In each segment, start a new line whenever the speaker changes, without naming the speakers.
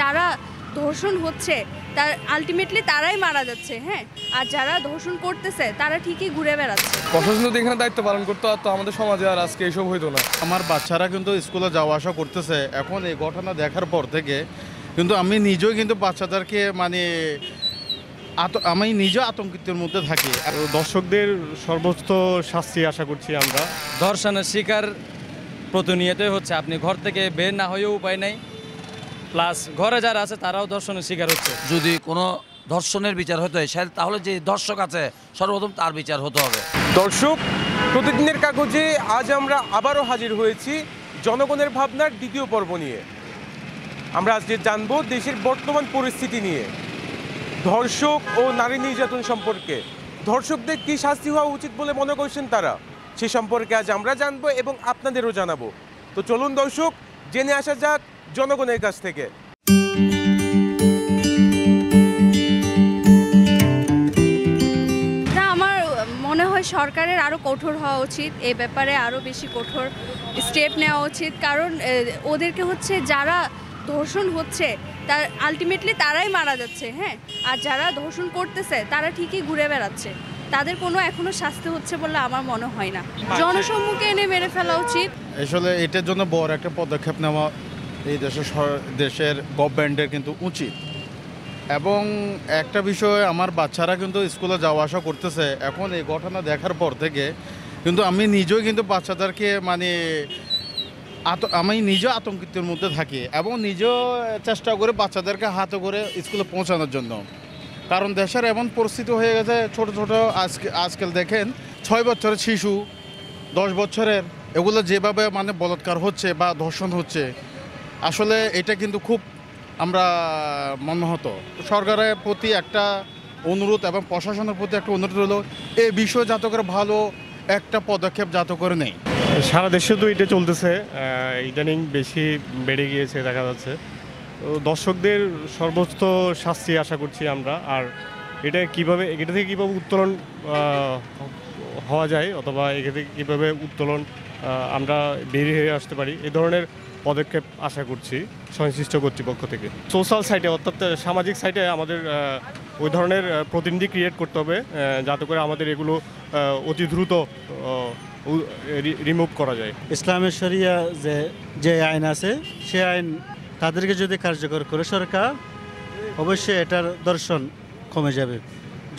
যারা ধর্ষণ হচ্ছে তার আলটিমেটলি তারাই মারা যাচ্ছে, হ্যাঁ, আর যারা ধর্ষণ করতেছে তারা ঠিকই ঘুরে বেড়াচ্ছে।
প্রশাসন যদি এখানে দায়িত্ব পালন করতো তো আমাদের সমাজে আর আজকে এসব হইতো না।
আমার বাচ্চারা কিন্তু স্কুলে যাওয়া আসা করতেছে, এখন এই ঘটনা দেখার পর থেকে কিন্তু আমি নিজেও কিন্তু বাচ্চাদেরকে আমি নিজেও আতঙ্কিতের মধ্যে থাকি।
দর্শকদের সর্বোচ্চ শাস্তি আশা করছি আমরা।
ধর্ষণের শিকার প্রতিনিয়তই হচ্ছে, আপনি ঘর থেকে বের না হয়েও উপায় নাই, প্লাস ঘরে যারা আছে তারাও ধর্ষণের শিকার হচ্ছে।
যদি কোনো ধর্ষণের বিচার হতে হয় তাহলে যে দর্শক আছে সর্বপ্রথম তার বিচার হতে হবে।
দর্শক, প্রতিদিনের কাগজে আজ আমরা আবারও হাজির হয়েছি জনগণের ভাবনার দ্বিতীয় পর্ব নিয়ে। আমরা আজকে জানবো দেশের বর্তমান পরিস্থিতি নিয়ে, ধর্ষক ও নারী নির্যাতন সম্পর্কে। ধর্ষকদের কী শাস্তি হওয়া উচিত বলে মনে করছেন তারা, সে সম্পর্কে আজ আমরা জানবো এবং আপনাদেরও জানাবো। তো চলুন দর্শক, জেনে আসা যাক জনগণের কাছ থেকে।
আমার মনে হয় সরকারের আরও কঠোর হওয়া উচিত, এই ব্যাপারে আরও বেশি কঠোর স্টেপ নেওয়া উচিত। কারণ ওদেরকে হচ্ছে যারা ধর্ষণ হচ্ছে তার আলটিমেটলি তারাই মারা যাচ্ছে, হ্যাঁ, আর যারা ধর্ষণ করতেছে তারা ঠিকই ঘুরে বেড়াচ্ছে। তাদের কোনো এখনো শাস্তি হচ্ছে বলে আমার মনে হয় না। জনসম্মুখে এনে মেরে ফেলা উচিত।
আসলে এটার জন্য বড় একটা পদক্ষেপ নেওয়া এই দেশের গভর্নমেন্টের কিন্তু উচিত। এবং একটা বিষয়, আমার বাচ্চারা কিন্তু স্কুলে যাওয়া আসা করতেছে, এখন এই ঘটনা দেখার পর থেকে কিন্তু আমি নিজেও কিন্তু বাচ্চাদেরকে আমি নিজেও আতঙ্কিতের মধ্যে থাকি এবং নিজেও চেষ্টা করে বাচ্চাদেরকে হাতে করে স্কুলে পৌঁছানোর জন্য। কারণ দেশের এমন পরিস্থিতি হয়ে গেছে, ছোট ছোট আজকাল দেখেন 6 বছরের শিশু, 10 বছরের, এগুলো যেভাবে বলাৎকার হচ্ছে বা ধর্ষণ হচ্ছে, আসলে এটা কিন্তু খুব আমরা মর্মাহত। সরকারের প্রতি একটা অনুরোধ এবং প্রশাসনের প্রতি একটা অনুরোধ হলো এই বিষয়ে যাতে করে ভালো একটা পদক্ষেপ যাতে করে নেই।
সারা দেশে তো এটা চলতেছে, ইদানিং বেশি বেড়ে গিয়েছে দেখা যাচ্ছে। তো দর্শকদের সর্বোচ্চ শাস্তি আশা করছি আমরা। আর এটা থেকে কীভাবে উত্তোলন হওয়া যায়, অথবা এটা থেকে কীভাবে উত্তোলন আমরা বেরিয়ে হয়ে আসতে পারি, এই ধরনের পদক্ষেপ আশা করছি সংশ্লিষ্ট কর্তৃপক্ষ থেকে। সোশ্যাল সাইটে অর্থাৎ সামাজিক সাইটে আমাদের ওই ধরনের প্রতিনিধি ক্রিয়েট করতে হবে, যাতে করে আমাদের এগুলো অতি দ্রুত রিমুভ করা যায়।
ইসলামের শরিয়া যে আইন আছে সে আইন তাদেরকে যদি কার্যকর করে সরকার, অবশ্যই এটার দর্শন কমে যাবে।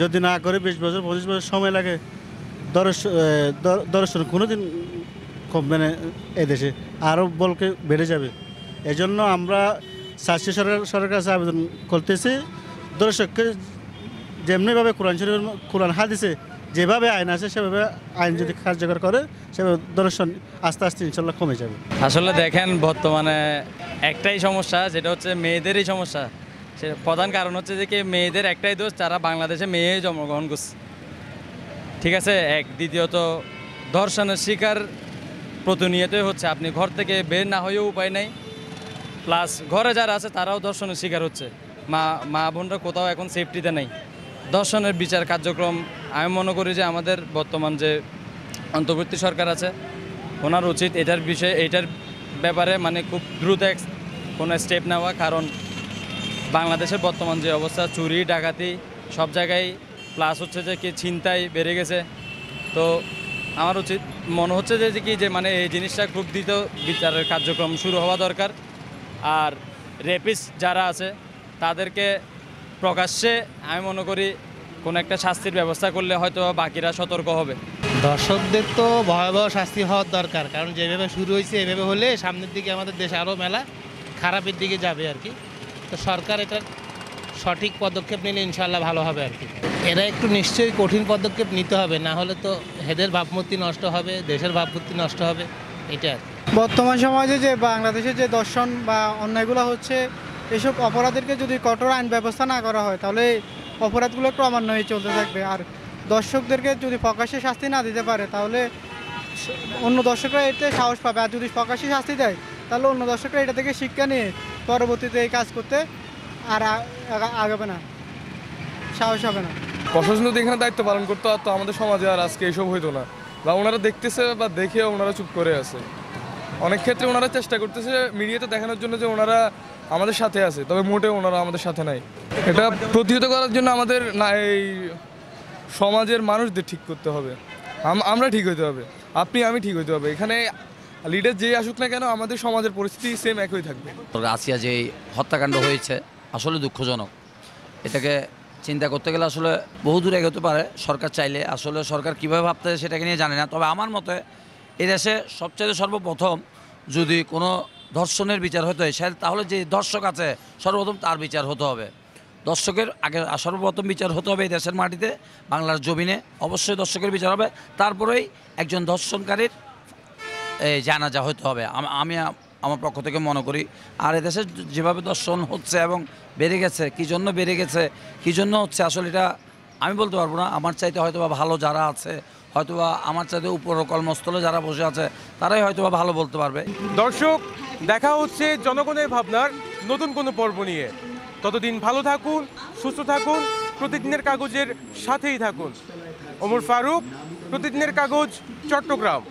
যদি না করে 20 বছর 25 বছর সময় লাগে, দর্শন কোনোদিন কমবে না এদেশে, আরও বলকে বেড়ে যাবে। এজন্য আমরা শাস্তি সরকারের কাছে আবেদন করতেছি, দর্শককে যেমনিভাবে কোরআন হাদিসে যেভাবে আইন আছে সেভাবে আইন যদি কার্যকর করে, সেভাবে দর্শন আস্তে আস্তে ইনশাল্লাহ কমে যাবে।
আসলে দেখেন, বর্তমানে একটাই সমস্যা, যেটা হচ্ছে মেয়েদেরই সমস্যা। সে প্রধান কারণ হচ্ছে যে কি মেয়েদের একটাই দোষ, তারা বাংলাদেশে মেয়ে জন্মগ্রহণ করছে, ঠিক আছে। দ্বিতীয়ত ধর্ষণের শিকার প্রতিনিয়তই হচ্ছে, আপনি ঘর থেকে বের না হয়েও উপায় নাই, প্লাস ঘরে যারা আছে তারাও ধর্ষণের শিকার হচ্ছে। মা বোনরা কোথাও এখন সেফটিতে নেই। ধর্ষণের বিচার কার্যক্রম আমি মনে করি যে আমাদের বর্তমান যে অন্তর্বর্তী সরকার আছে ওনার উচিত এটার ব্যাপারে খুব দ্রুত কোনো স্টেপ নেওয়া। কারণ বাংলাদেশের বর্তমান যে অবস্থা, চুরি ডাকাতি সব জায়গায়, প্লাস হচ্ছে যে কি ছিনতাই বেড়ে গেছে। তো আমার মনে হচ্ছে যে এই জিনিসটা খুব দ্রুত বিচারের কার্যক্রম শুরু হওয়া দরকার। আর রেপিস্ট যারা আছে তাদেরকে প্রকাশ্যে আমি মনে করি কোনো একটা শাস্তির ব্যবস্থা করলে হয়তো বাকিরা সতর্ক হবে।
দর্শকদের তো ভয়াবহ শাস্তি হওয়ার দরকার, কারণ যেভাবে শুরু হয়েছে এভাবে হলে সামনের দিকে আমাদের দেশ আরও মেলা খারাপের দিকে যাবে আর কি। তো সরকার এটার সঠিক পদক্ষেপ নিলে ইনশাল্লাহ ভালো হবে আর কি। এরা একটু নিশ্চয়ই কঠিন পদক্ষেপ নিতে হবে, না হলে তো এদের ভাবমূর্তি নষ্ট হবে, দেশের ভাবমূর্তি নষ্ট হবে। এটা
বর্তমান সমাজে যে বাংলাদেশে যে দর্শন বা অন্যায়গুলো হচ্ছে, এসব অপরাধীদেরকে যদি কঠোর আইন ব্যবস্থা না করা হয় তাহলে অপরাধগুলো ক্রমান্বয়ে হয়ে চলতে থাকবে। আর দর্শকদেরকে যদি প্রকাশ্যে শাস্তি না দিতে পারে তাহলে অন্য দর্শকরা এতে সাহস পাবে। আর যদি প্রকাশ্যে শাস্তি দেয় তাহলে অন্য দর্শকরা এটা থেকে শিক্ষা নিয়ে পরবর্তীতে এই কাজ করতে আর আগাবে না, সাহস হবে না।
প্রশাসন যদি এখানে দায়িত্ব পালন করতো তো আমাদের সমাজে আর আজকে এসব হইতো না। বা ওনারা দেখতেছে বা দেখে ওনারা চুপ করে আছে। অনেক ক্ষেত্রে ওনারা চেষ্টা করতেছে মিডিয়াতে দেখানোর জন্য যে ওনারা আমাদের সাথে আছে, তবে মোটেও ওনারা আমাদের সাথে নাই। এটা প্রতিহত করার জন্য আমাদের না এই সমাজের মানুষদের ঠিক করতে হবে, আমরা ঠিক হইতে হবে, আমি ঠিক হইতে হবে। এখানে লিডার যেই আসুক না কেন আমাদের সমাজের পরিস্থিতি সেম একই থাকবে।
রাশিয়া যে হত্যাকাণ্ড হয়েছে আসলে দুঃখজনক। এটাকে চিন্তা করতে গেলে আসলে বহু দূর এগোতে পারে সরকার চাইলে। আসলে সরকার কীভাবে ভাবতে সেটাকে নিয়ে জানে না। তবে আমার মতে এই দেশে সবচেয়ে সর্বপ্রথম যদি কোনো ধর্ষণের বিচার হতে হয় তাহলে যে দর্শক আছে সর্বপ্রথম তার বিচার হতে হবে। দর্শকের আগে সর্বপ্রথম বিচার হতে হবে এই দেশের মাটিতে, বাংলার জমিনে অবশ্যই দর্শকের বিচার হবে। তারপরেই একজন ধর্ষণকারীর জানাজা হতে হবে, আমি আমার পক্ষ থেকে মনে করি। আর এদেশে যেভাবে দর্শন হচ্ছে এবং বেড়ে গেছে, কী জন্য বেড়ে গেছে, কী জন্য হচ্ছে আসলে এটা আমি বলতে পারবো না। আমার চাইতে হয়তোবা ভালো যারা আছে, হয়তোবা আমার চাইতে উপর কর্মস্থলে যারা বসে আছে তারাই হয়তোবা ভালো বলতে পারবে।
দর্শক, দেখা হচ্ছে জনগণের ভাবনার নতুন কোনো পর্ব নিয়ে। ততদিন ভালো থাকুন, সুস্থ থাকুন, প্রতিদিনের কাগজের সাথেই থাকুন। ওমর ফারুক, প্রতিদিনের কাগজ, চট্টগ্রাম।